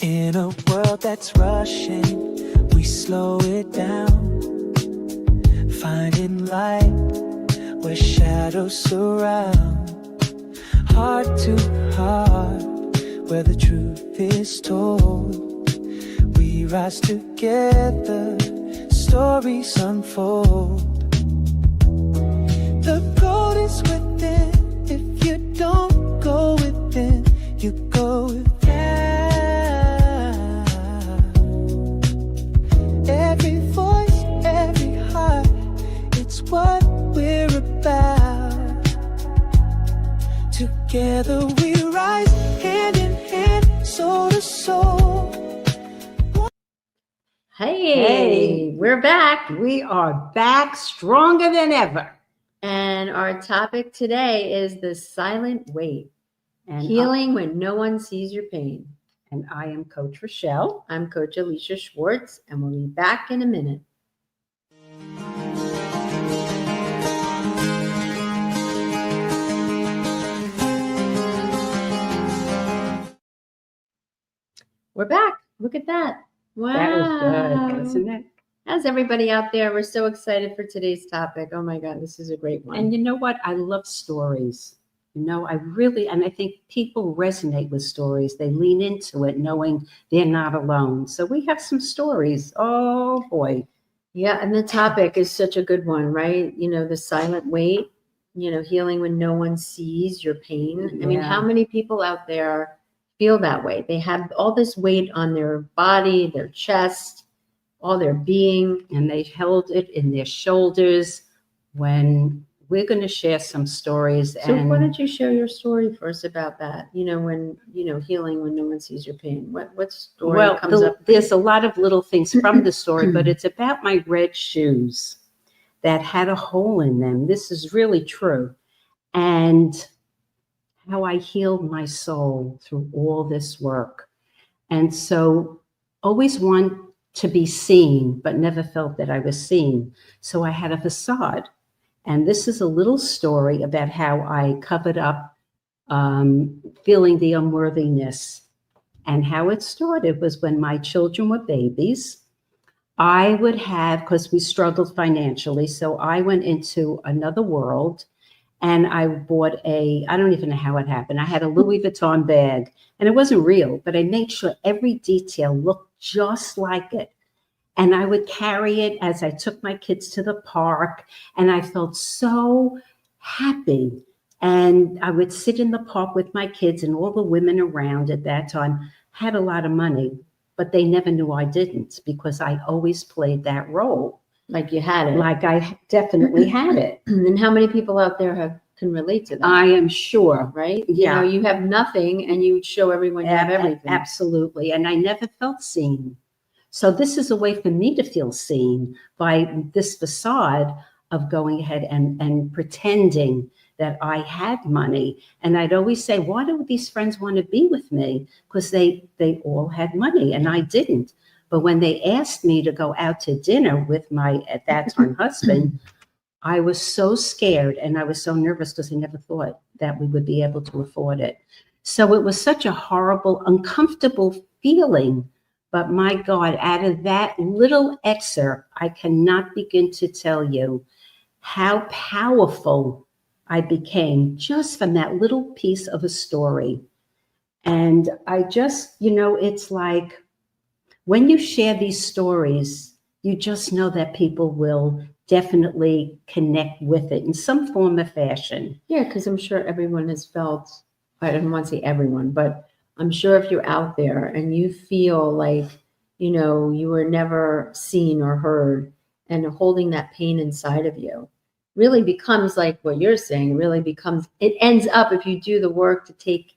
In a world that's rushing, we slow it down, finding light where shadows surround. Heart to heart, where the truth is told. We rise together, stories unfold. The gold is within. If you don't go within, you go without. Every voice, every heart, it's what we're about. Together we rise, hand in hand, soul to soul. Hey, we're back. We are back stronger than ever. And our topic today is the silent wait. And Healing when no one sees your pain. And I am Coach Rochelle. I'm Coach Alisha Schwartz, and we'll be back in a minute. We're back. Look at that. Wow. That was good, wasn't it? How's everybody out there? We're so excited for today's topic. Oh my God, this is a great one. And you know what? I love stories. I think people resonate with stories. They lean into it knowing they're not alone. So we have some stories. Oh boy. Yeah, and the topic is such a good one, right? The silent wait, healing when no one sees your pain. Yeah. I mean, how many people out there feel that way? They have all this weight on their body, their chest, all their being. And they held it in their shoulders. When we're going to share some stories. So why don't you share your story first about that? When healing when no one sees your pain. What story comes up? There's a lot of little things from the story, but it's about my red shoes that had a hole in them. This is really true. And how I healed my soul through all this work. And so always want to be seen, but never felt that I was seen. So I had a facade. And this is a little story about how I covered up feeling the unworthiness. And how it started was when my children were babies. I would have, because we struggled financially, so I went into another world and I bought I don't even know how it happened. I had a Louis Vuitton bag and it wasn't real, but I made sure every detail looked just like it. And I would carry it as I took my kids to the park, and I felt so happy. And I would sit in the park with my kids, and all the women around at that time had a lot of money, but they never knew I didn't, because I always played that role. Like you had it. Like I definitely had it. And how many people out there can relate to that? I am sure. Right? Yeah. You have nothing and you show everyone you have everything. Absolutely. And I never felt seen. So this is a way for me to feel seen by this facade of going ahead and pretending that I had money. And I'd always say, why do these friends want to be with me? Because they all had money and I didn't. But when they asked me to go out to dinner with my, at that time, husband, I was so scared and I was so nervous because I never thought that we would be able to afford it. So it was such a horrible, uncomfortable feeling. But my God, out of that little excerpt, I cannot begin to tell you how powerful I became just from that little piece of a story. And I just, it's like when you share these stories, you just know that people will definitely connect with it in some form or fashion. Yeah, because I'm sure everyone has felt, I don't want to say everyone, but I'm sure if you're out there and you feel like, you were never seen or heard, and holding that pain inside of you really becomes like what you're saying, it ends up, if you do the work to take,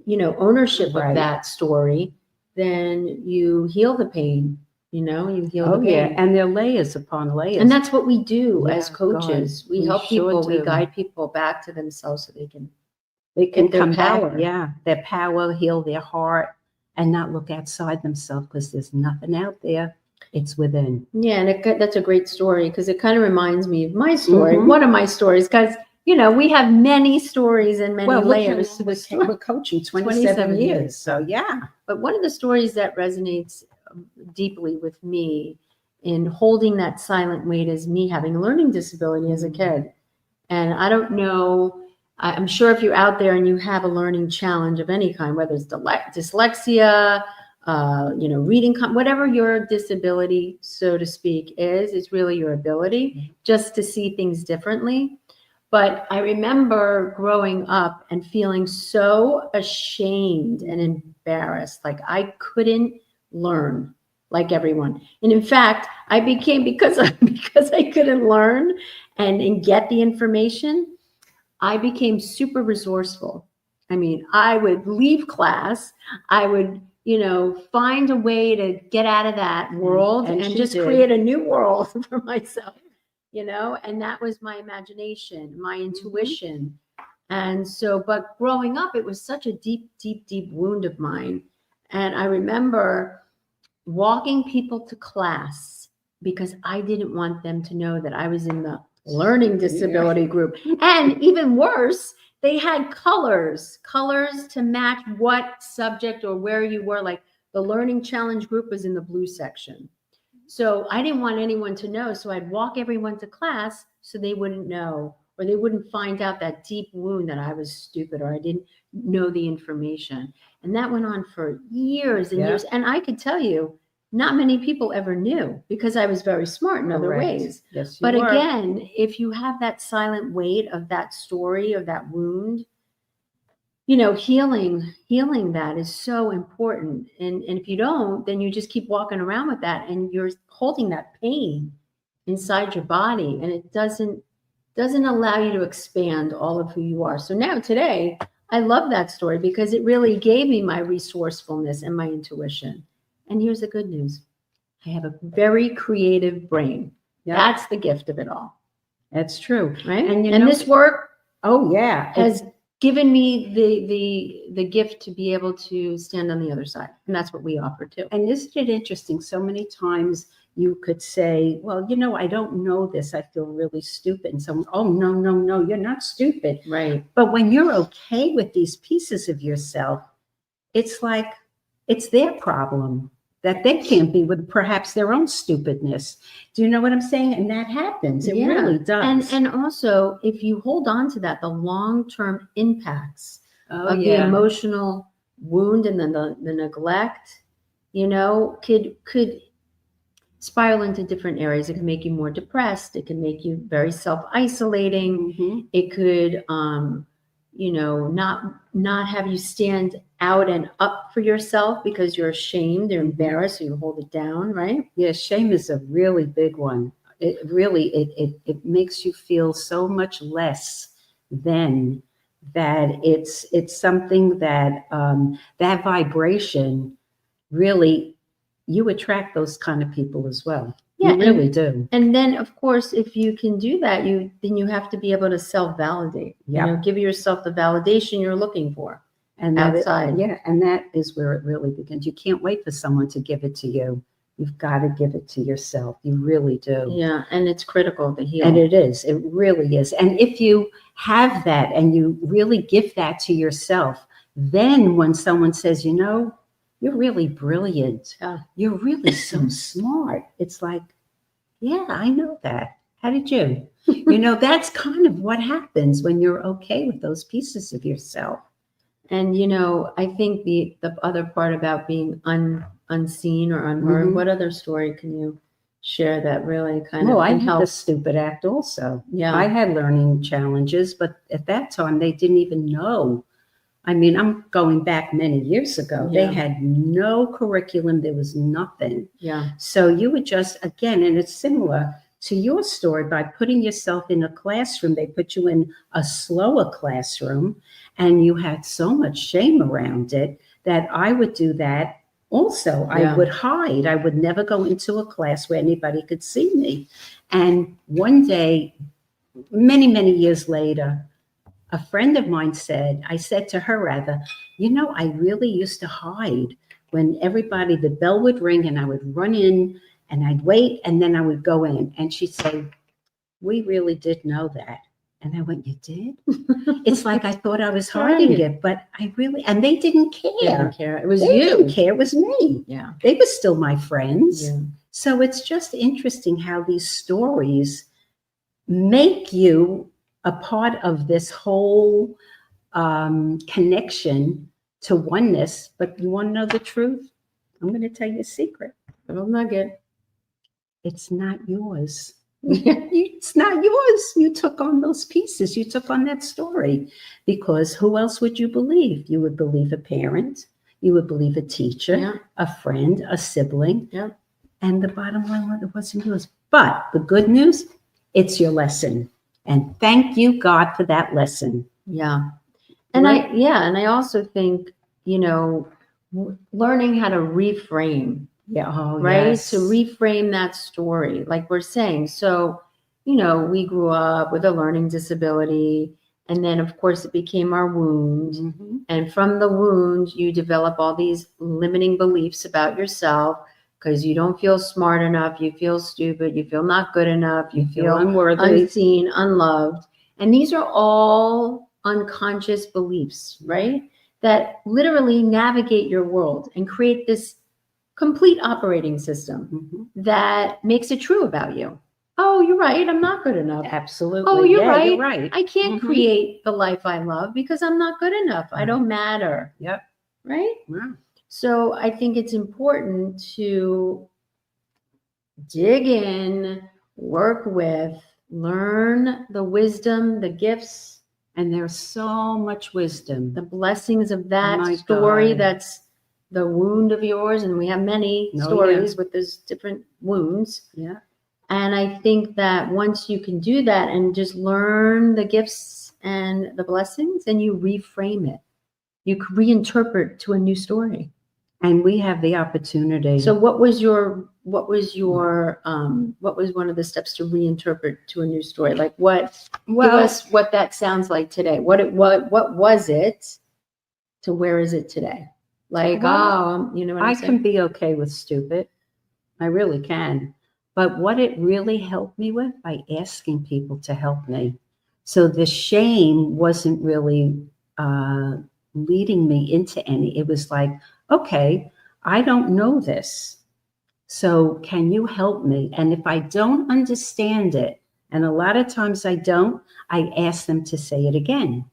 ownership of that story, then you heal the pain, you heal the pain. Yeah, and there are layers upon layers. And that's what we do as coaches. God, we help people, sure we guide people back to themselves so they can come power. back, their power, heal their heart, and not look outside themselves, because there's nothing out there. It's within. Yeah, and that's a great story, because it kind of reminds me of my story, one of my stories, because you know, we have many stories and many Well, layers to the story. we're coaching 27 27 years. years. So yeah. But one of the stories that resonates deeply with me in holding that silent weight is me having a learning disability as a kid. And I don't know, I'm sure if you're out there and you have a learning challenge of any kind, whether it's dyslexia, you know, reading, whatever your disability, so to speak, is really your ability just to see things differently. But I remember growing up and feeling so ashamed and embarrassed, like I couldn't learn like everyone. And in fact, I became, because I couldn't learn and get the information, I became super resourceful. I mean, I would leave class, I would, you know, find a way to get out of that world and just create a new world for myself. You know, and that was my imagination, my intuition. And so, but growing up, it was such a deep, deep, deep wound of mine. And I remember walking people to class because I didn't want them to know that I was in the learning disability group. And even worse, they had colors to match what subject or where you were. Like the learning challenge group was in the blue section. So I didn't want anyone to know. So I'd walk everyone to class so they wouldn't know, or they wouldn't find out that deep wound that I was stupid or I didn't know the information. And that went on for years and years. And I could tell you, not many people ever knew because I was very smart in other ways. Yes, but again, if you have that silent weight of that story, of that wound, you know, healing that is so important. And if you don't, then you just keep walking around with that and you're holding that pain inside your body, and it doesn't allow you to expand all of who you are. So now today, I love that story because it really gave me my resourcefulness and my intuition. And here's the good news. I have a very creative brain. Yep. That's the gift of it all. That's true. Right? And this work has given me the gift to be able to stand on the other side. And that's what we offer too. And isn't it interesting? So many times you could say, well, you know, I don't know this. I feel really stupid. And someone, oh, no, you're not stupid. Right. But when you're okay with these pieces of yourself, it's like it's their problem that they can't be with perhaps their own stupidness. Do you know what I'm saying? And that happens. It really does. And also, if you hold on to that, the long-term impacts of the emotional wound and then the neglect, you know, could spiral into different areas. It can make you more depressed. It can make you very self-isolating. It could, you know, not have you stand out and up for yourself because you're ashamed or embarrassed, so you hold it down, right? Yeah, shame is a really big one. It really, it makes you feel so much less than that. It's something that, that vibration really, you attract those kind of people as well. Yeah, you really do. And then, of course, if you can do that, then you have to be able to self-validate. You know, give yourself the validation you're looking for. And outside. And that is where it really begins. You can't wait for someone to give it to you. You've got to give it to yourself. You really do. Yeah, and it's critical to heal. And it is. It really is. And if you have that and you really give that to yourself, then when someone says, you know, you're really brilliant. You're really so smart. It's like, yeah, I know that. How did you? You know, that's kind of what happens when you're okay with those pieces of yourself. And, you know, I think the other part about being unseen or unheard, what other story can you share that really kind of I can had help? the stupid act also. Yeah. I had learning challenges, but at that time they didn't even know. I mean, I'm going back many years ago. Yeah. They had no curriculum. There was nothing. Yeah. So you would just, again, and it's similar to your story, by putting yourself in a classroom, they put you in a slower classroom and you had so much shame around it that I would do that also. I would hide. I would never go into a class where anybody could see me. And one day, many, many years later, a friend of mine I said to her rather, you know, I really used to hide when the bell would ring and I would run in and I'd wait and then I would go in. And she'd say, we really did know that. And I went, you did? It's like I thought I was hiding Right. it, but I really, and they didn't care. They didn't care. It was They you. didn't care. It was me. Yeah. They were still my friends. Yeah. So it's just interesting how these stories make you a part of this whole connection to oneness. But you want to know the truth? I'm going to tell you a secret. Little nugget. It's not yours. It's not yours. You took on those pieces. You took on that story, because who else would you believe? You would believe a parent. You would believe a teacher, Yeah. a friend, a sibling. Yeah. And the bottom line, it wasn't yours. But the good news, it's your lesson. And thank you, God, for that lesson. Yeah. And Right. I also think, learning how to reframe, Yeah. Oh, right? yes. To reframe that story, like we're saying. So, we grew up with a learning disability, and then of course it became our wound. Mhm. And from the wound, you develop all these limiting beliefs about yourself because you don't feel smart enough, you feel stupid, you feel not good enough, you feel unworthy. unseen, unloved. And these are all unconscious beliefs, right? That literally navigate your world and create this complete operating system Mhm. that makes it true about you. Oh, you're right, I'm not good enough. Absolutely. Oh, you're Yeah, right. You're right. I can't Mhm. create the life I love because I'm not good enough. I Right. don't matter. Yep. Right? Wow. So I think it's important to dig in, work with, learn the wisdom, the gifts, And there's so much wisdom. the blessings of that My story God. that's the wound of yours. And we have many Oh, stories with those different wounds. Yeah. And I think that once you can do that and just learn the gifts and the blessings, and you reframe it, you can reinterpret to a new story. And we have the opportunity. So what was one of the steps to reinterpret to a new story? Like give us what that sounds like today. What was it to where is it today? Like, you know what I I'm can saying? be okay with stupid. I really can. But what it really helped me with, by asking people to help me. So the shame wasn't really leading me into any. It was like, okay, I don't know this. So can you help me? And if I don't understand it, and a lot of times I don't, I ask them to say it again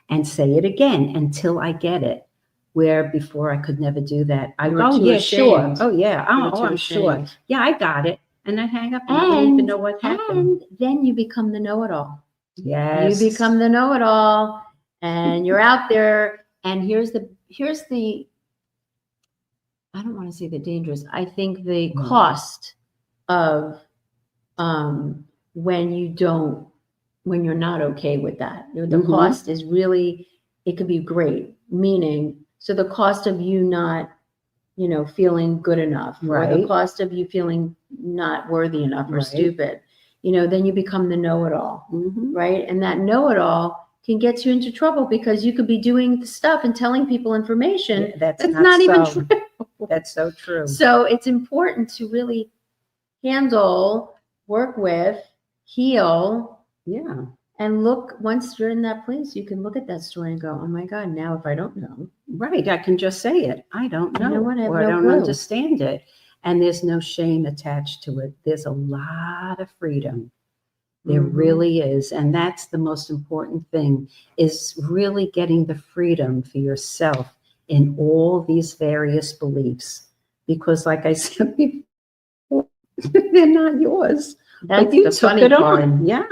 and say it again until I get it. Where before I could never do that. I You were go, too yeah, sure. ashamed. Oh, yeah. You were Oh, too I'm sure. ashamed. Yeah, I got it. And I hang up and I don't even know what happened. And then you become the know-it-all. Yes. You become the know-it-all, and you're out there. And here's the I don't want to say the dangerous. I think the cost of when you're not okay with that. The Mhm. cost is really, it could be great. Meaning, so the cost of you not, feeling good enough, or the Right. cost of you feeling not worthy enough or Right. stupid, then you become the know-it-all, Mhm. right? And that know-it-all can get you into trouble because you could be doing the stuff and telling people information Yeah, that's that's not not even so. true. That's so true. So it's important to really handle, work with, heal, Yeah. and look. Once you're in that place, you can look at that story and go, oh my God, now if I don't know. Right. I can just say it. I don't know. You know what? I have Or I no don't clue. understand it. And there's no shame attached to it. There's a lot of freedom. There Mhm. really is. And that's the most important thing, is really getting the freedom for yourself in all these various beliefs. Because like I said before, they're not yours. That's But you the took funny it part. on. Yeah.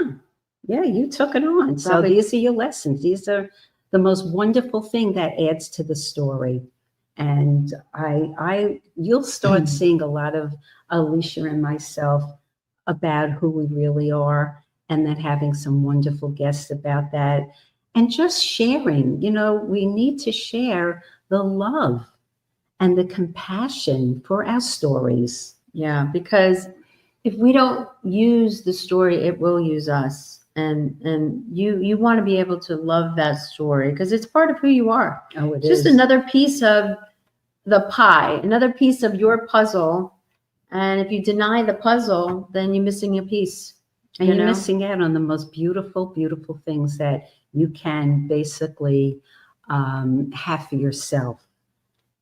Yeah, you took it on. So Probably- these are your lessons. These are the most wonderful thing that adds to the story. And you'll start seeing a lot of Alisha and myself about who we really are, and then having some wonderful guests about that, and just sharing. We need to share the love and the compassion for our stories. Yeah, because if we don't use the story, it will use us. And you want to be able to love that story because it's part of who you are. Oh, It's just another piece of the pie, another piece of your puzzle. And if you deny the puzzle, then you're missing a piece. And you you're know? missing out on the most beautiful, beautiful things that you can basically have for yourself,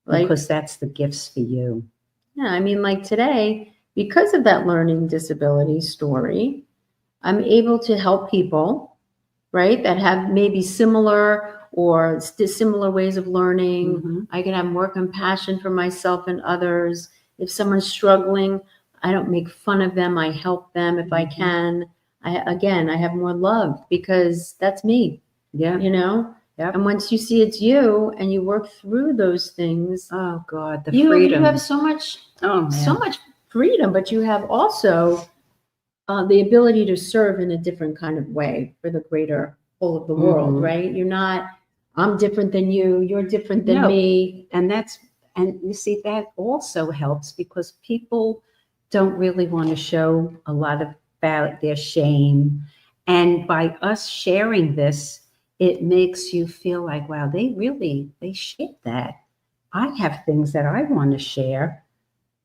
Like, because that's the gifts for you. yeah, I mean, like today, because of that learning disability story, I'm able to help people, right, that have maybe similar or similar ways of learning. Mhm. I can have more compassion for myself and others. If someone's struggling, I don't make fun of them. I help them if I Mhm. can. I have more love because that's me, Yeah. you know? Yep. And once you see it's you and you work through those things, Oh God, the you freedom. have so much Oh man. so much freedom, but you have also the ability to serve in a different kind of way for the greater whole of the world, Mhm. right? You're not, I'm different than you, you're different than No. me. And you see, that also helps because people don't really want to show a lot about their shame. And by us sharing this, it makes you feel like, wow, they shared that. I have things that I want to share,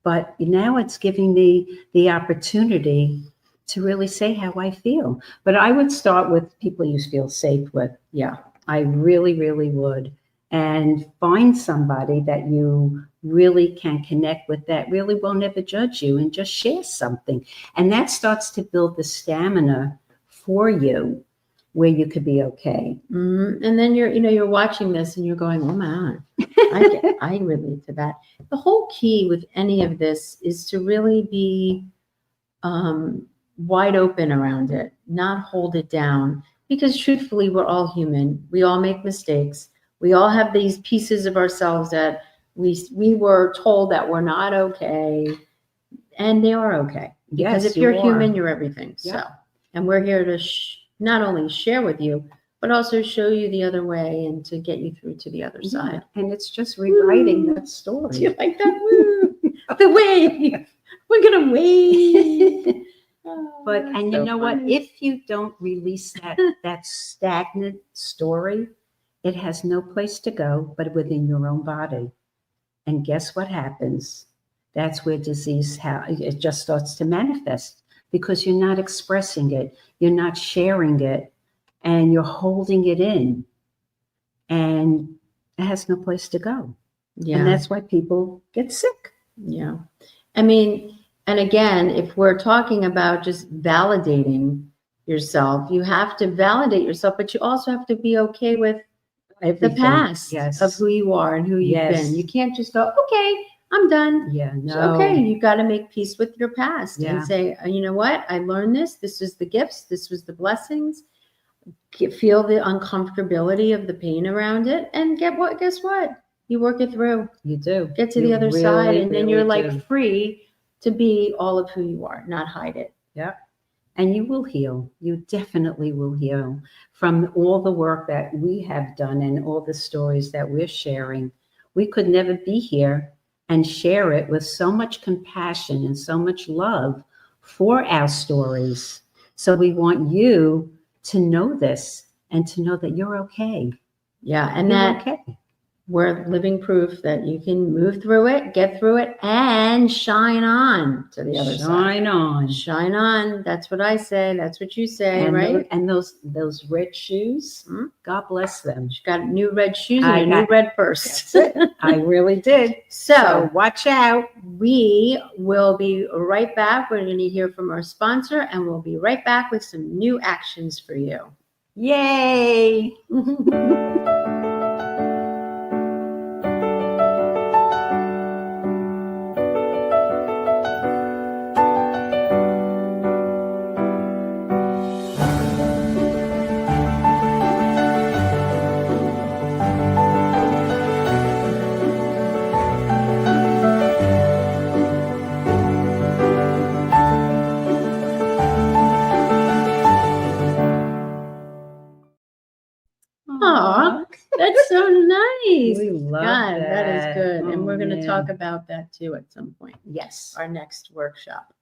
but now it's giving me the opportunity to really say how I feel. But I would start with people you feel safe with. Yeah. I really, really would. And find somebody that you really can connect with that really won't ever judge you, and just share something. And that starts to build the stamina for you where you could be okay. And then you're watching this and you're going, oh man, I relate to that. The whole key with any of this is to really be wide open around it, not hold it down. Because truthfully, we're all human. We all make mistakes. We all have these pieces of ourselves that we were told that we're not okay, and they are okay. Because Yes, if you're you are. human, you're everything. Yeah. So, and we're here to not only share with you, but also show you the other way and to get you through to the other side. And it's just rewriting Woo. that story. Do you like that? Woo. The wave. We're gonna wave. But That's and you so know what? funny. If you don't release that stagnant story, it has no place to go but within your own body. And guess what happens? That's where disease it just starts to manifest, because you're not expressing it, you're not sharing it, and you're holding it in, and it has no place to go. Yeah. And that's why people get sick. Yeah. I mean, and again, if we're talking about just validating yourself, you have to validate yourself, but you also have to be okay with the Everything. past Yes. of who you are and who you've Yes. been. You can't just go, okay, I'm done. Yeah, It's no. okay, you got to make peace with your past Yeah. and say, you know what? I learned this. This was the gifts. This was the blessings. Feel the uncomfortability of the pain around it, and guess what? You work it through. You do. Get to You the other really, side, and then you're really like do. free to be all of who you are, not hide it. Yeah. And you will heal. You definitely will heal from all the work that we have done and all the stories that we're sharing. We could never be here and share it with so much compassion and so much love for our stories. So we want you to know this and to know that you're okay. Yeah, and You're that okay. we're living proof that you can move through it, get through it, and shine on to the other side. Shine on. Shine on. That's what I say. That's what you say, And right? those red shoes, God bless them. She got new red shoes I and a new got- red purse. That's it. I really did. So watch out. we will be right back. We're going to hear from our sponsor, and we'll be right back with some new actions for you. Yay. Aw, that's so nice. We love God, that is good. And Oh, we're going to man. talk about that too at some point. Yes. Our next workshop.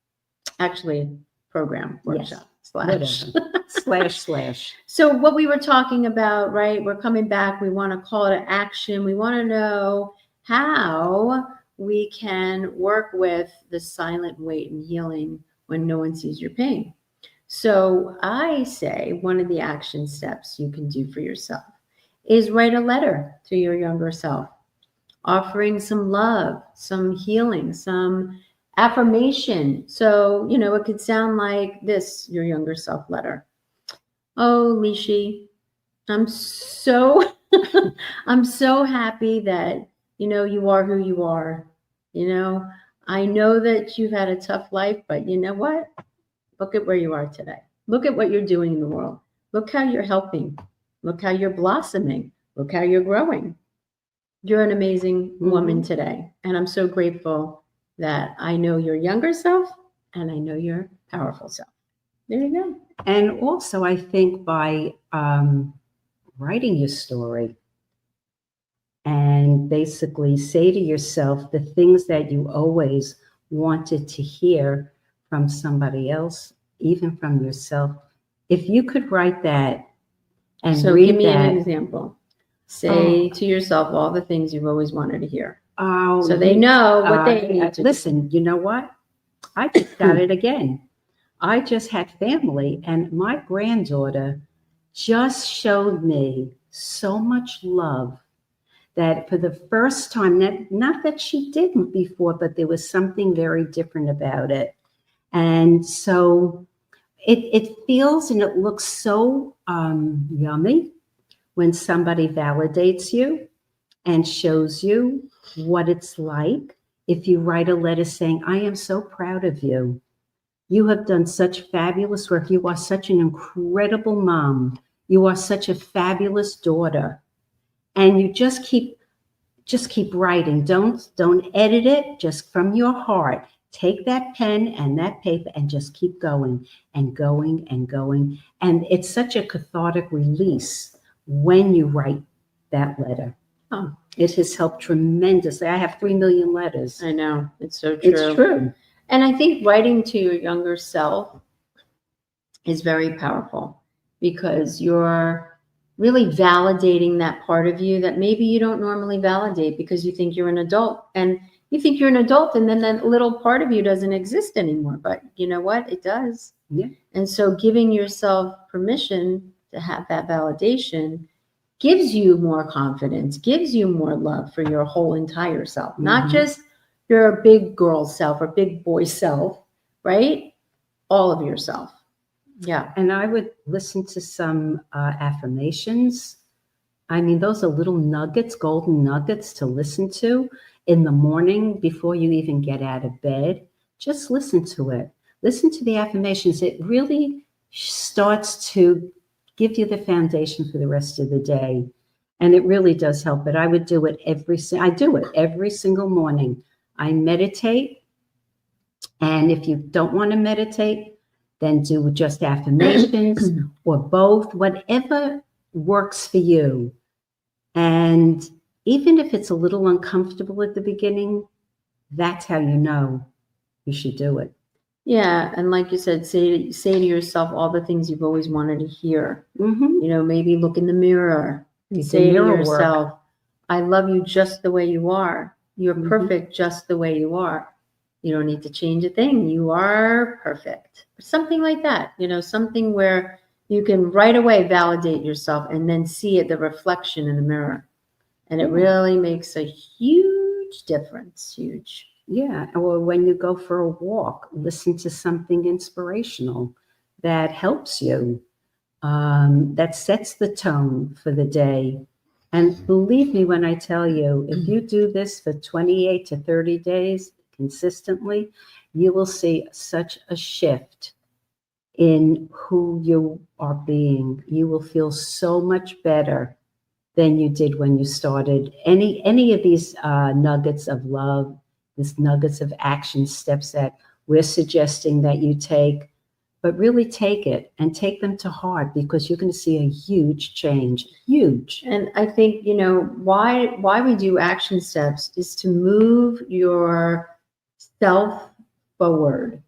Actually, program workshop slash. Whatever. // So what we were talking about, right? We're coming back. We want to call it to action. We want to know how we can work with the silent weight and healing when no one sees your pain. So I say one of the action steps you can do for yourself is write a letter to your younger self, offering some love, some healing, some affirmation. So, it could sound like this, your younger self letter. Oh, Lishi, I'm so I'm so happy that you are who you are. You know, I know that you've had a tough life, but you know what? Look at where you are today. Look at what you're doing in the world. Look how you're helping. Look how you're blossoming. Look how you're growing. You're an amazing woman today. And I'm so grateful that I know your younger self and I know your powerful self. There you go. And also, I think by writing your story and basically say to yourself the things that you always wanted to hear from somebody else, even from yourself. If you could write that and So read give me that, an example. Say to yourself all the things you've always wanted to hear. oh, So they know what they need to listen. You know what? I just got it again. I just had family, and my granddaughter just showed me so much love that for the first time, not that she didn't before, but there was something very different about it. And so it feels and it looks so yummy when somebody validates you and shows you what it's like. If you write a letter saying, I am so proud of you. You have done such fabulous work. You are such an incredible mom. You are such a fabulous daughter. And you just keep writing. Don't edit it, just from your heart. Take that pen and that paper and just keep going and going and going. And it's such a cathartic release when you write that letter. Oh, it has helped tremendously. I have 3 million letters. I know. It's so true. It's true. And I think writing to your younger self is very powerful because you're really validating that part of you that maybe you don't normally validate because you think you're an adult. And you think you're an adult and then that little part of you doesn't exist anymore. But you know what? It does. Yeah. And so giving yourself permission to have that validation gives you more confidence, gives you more love for your whole entire self, not just your big girl self or big boy self, right? All of yourself. Yeah. And I would listen to some affirmations. I mean, those are little nuggets, golden nuggets to listen to in the morning before you even get out of bed. Just listen to it. Listen to the affirmations. It really starts to give you the foundation for the rest of the day. And it really does help. But I would do it I do it every single morning. I meditate. And if you don't want to meditate, then do just affirmations or both, whatever works for you. And even if it's a little uncomfortable at the beginning, that's how you know you should do it. Yeah. And like you said, say to yourself all the things you've always wanted to hear. Maybe look in the mirror and say to yourself, I love you just the way you are. You're perfect just the way you are. You don't need to change a thing. You are perfect. Something like that, something where you can right away validate yourself and then see it, the reflection in the mirror. And it really makes a huge difference. Huge. Yeah. Or when you go for a walk, listen to something inspirational that helps you, that sets the tone for the day. And believe me when I tell you, if you do this for 28 to 30 days consistently, you will see such a shift in who you are being. You will feel so much better than you did when you started. Any of these nuggets of love, these nuggets of action steps that we're suggesting that you take, but really take it and take them to heart because you're going to see a huge change. Huge. And I think, why we do action steps is to move your self forward.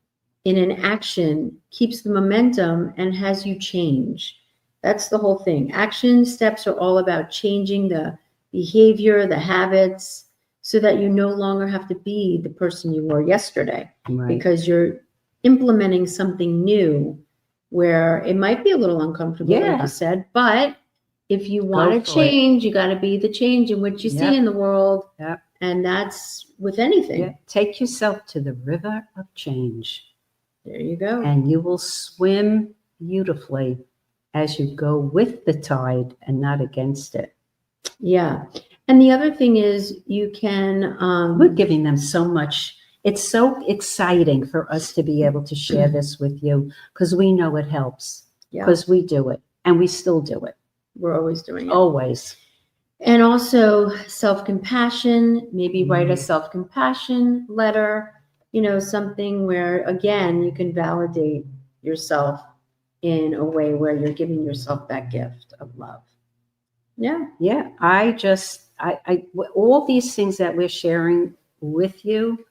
In an action keeps the momentum and has you change. That's the whole thing. Action steps are all about changing the behavior, the habits, so that you no longer have to be the person you were yesterday. Right. Because you're implementing something new where it might be a little uncomfortable, like Yeah. you said, but if you want to for it. change, you got to be the change in which you see Yep. in the world. Yep. And that's with anything. Yeah. Take yourself to the river of change, There you go. and you will swim beautifully as you go with the tide and not against it. Yeah. And the other thing is you can, We're giving them so much. It's so exciting for us to be able to share this with you because we know it helps, yeah, because we do it and we still do it. we're always doing it. Always. And also self-compassion, maybe write a self-compassion letter, something where, again, you can validate yourself in a way where you're giving yourself that gift of love. Yeah. Yeah. All these things that we're sharing with you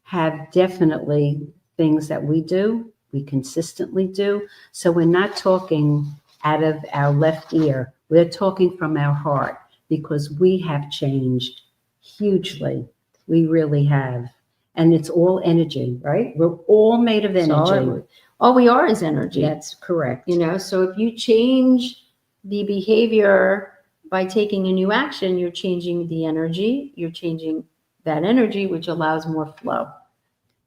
have definitely things that we do, we consistently do. So we're not talking out of our left ear. We're talking from our heart because we have changed hugely. We really have. And it's all energy, right? We're all made of energy. All we are is energy. That's correct. So if you change the behavior by taking a new action, you're changing the energy. You're changing that energy, which allows more flow.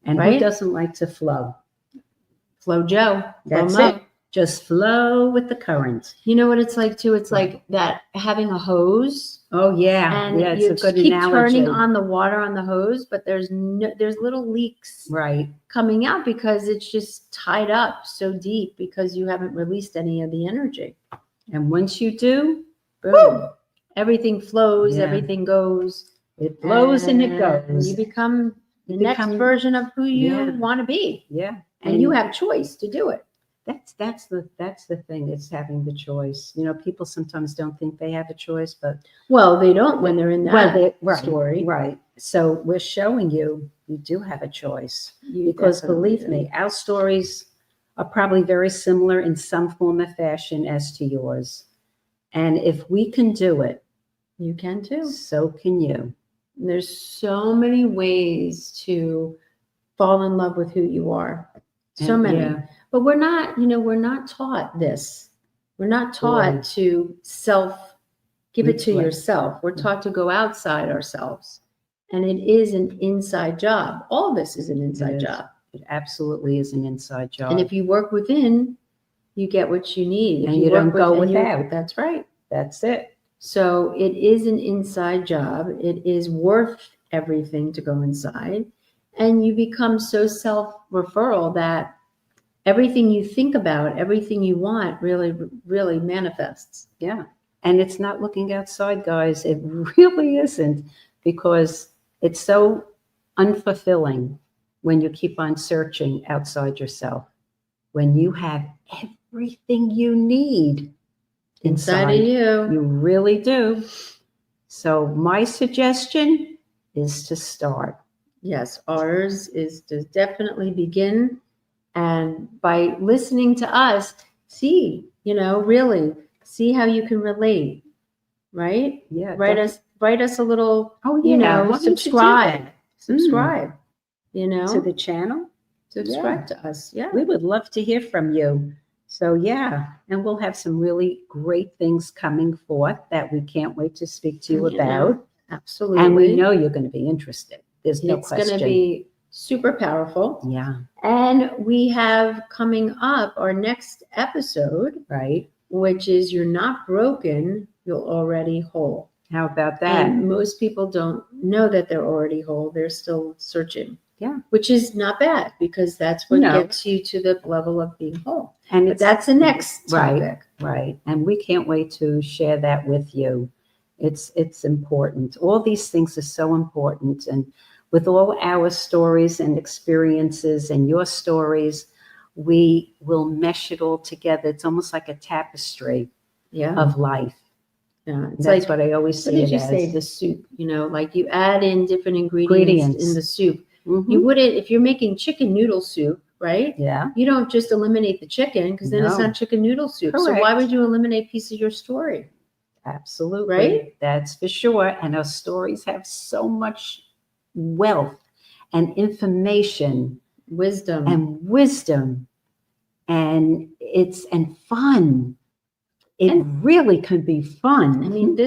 And right? Who doesn't like to flow? Flow Joe. That's flow it. Just flow with the current. You know what it's like too? It's like that having a hose. Oh yeah, and yeah, it's you a good keep analogy. turning on the water on the hose, but there's little leaks right coming out because it's just tied up so deep because you haven't released any of the energy. And once you do, boom, woo! Everything flows, Yeah. Everything goes. It flows and it goes. You become the next version of who you want to be. Yeah. And you have choice to do it. That's the thing. It's having the choice. People sometimes don't think they have a choice, but they don't when they're in that story. Right. So we're showing you do have a choice. Because believe me, our stories are probably very similar in some form or fashion as to yours. And if we can do it, you can too. So can you. There's so many ways to fall in love with who you are. So many. Yeah. But we're not taught this. We're not taught to give it to yourself. We're taught to go outside ourselves. And it is an inside job. All this is an inside job. It absolutely is an inside job. And if you work within, you get what you need. And you don't go without. That's right. That's it. So it is an inside job. It is worth everything to go inside. And you become so self-referral that everything you think about, everything you want really, really manifests. Yeah. And it's not looking outside, guys. It really isn't, because it's so unfulfilling when you keep on searching outside yourself, when you have everything you need inside of you. You really do. So my suggestion is to start. Yes, ours is to definitely begin. And by listening to us, really see how you can relate, right? Yeah. Write us a little, subscribe. Subscribe, to the channel. Subscribe to us. Yeah. We would love to hear from you. So and we'll have some really great things coming forth that we can't wait to speak to you about. Absolutely. And we know you're going to be interested. There's no question. It's going to be super powerful. Yeah. And we have coming up our next episode, right, which is You're Not Broken, You're Already Whole. How about that? And most people don't know that they're already whole. They're still searching. Yeah. Which is not bad, because that's what gets you to the level of being whole. And that's the next topic. Right. And we can't wait to share that with you. It's important. All these things are so important. And with all our stories and experiences and your stories, we will mesh it all together. It's almost like a tapestry of life. Yeah, that's what I always see. What did you say? The soup, like you add in different ingredients in the soup. Mm-hmm. You wouldn't, if you're making chicken noodle soup, right? Yeah. You don't just eliminate the chicken, because then it's not chicken noodle soup. Correct. So why would you eliminate a piece of your story? Absolutely. Right? That's for sure. And our stories have so much wealth and information, wisdom. and fun. It really could be fun. I mean,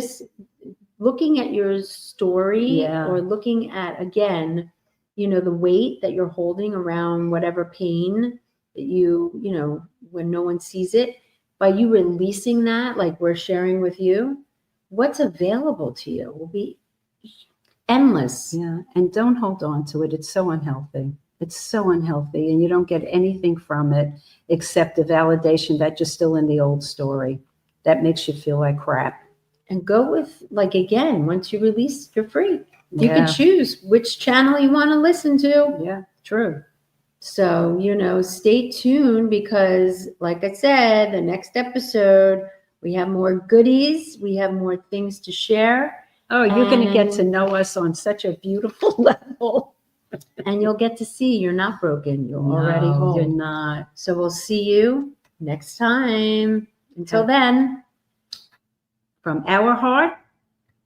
looking at your story Yeah. or looking at, again, the weight that you're holding around whatever pain that when no one sees it, by you releasing that, like we're sharing with you, what's available to you will be endless. Yeah, and don't hold on to it. It's so unhealthy. It's so unhealthy, and you don't get anything from it except the validation that you're still in the old story. That makes you feel like crap. And go with, like, again, once you release, you're free. You Yeah. can choose which channel you want to listen to. Yeah, true. So, stay tuned because, like I said, the next episode, we have more goodies. We have more things to share. Oh, you're going to get to know us on such a beautiful level. And you'll get to see you're not broken. You're already whole. You're not. So we'll see you next time. Until then. From our heart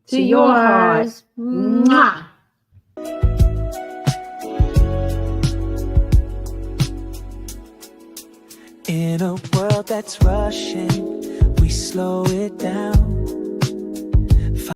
To your heart. Mwah. In a world that's rushing, we slow it down.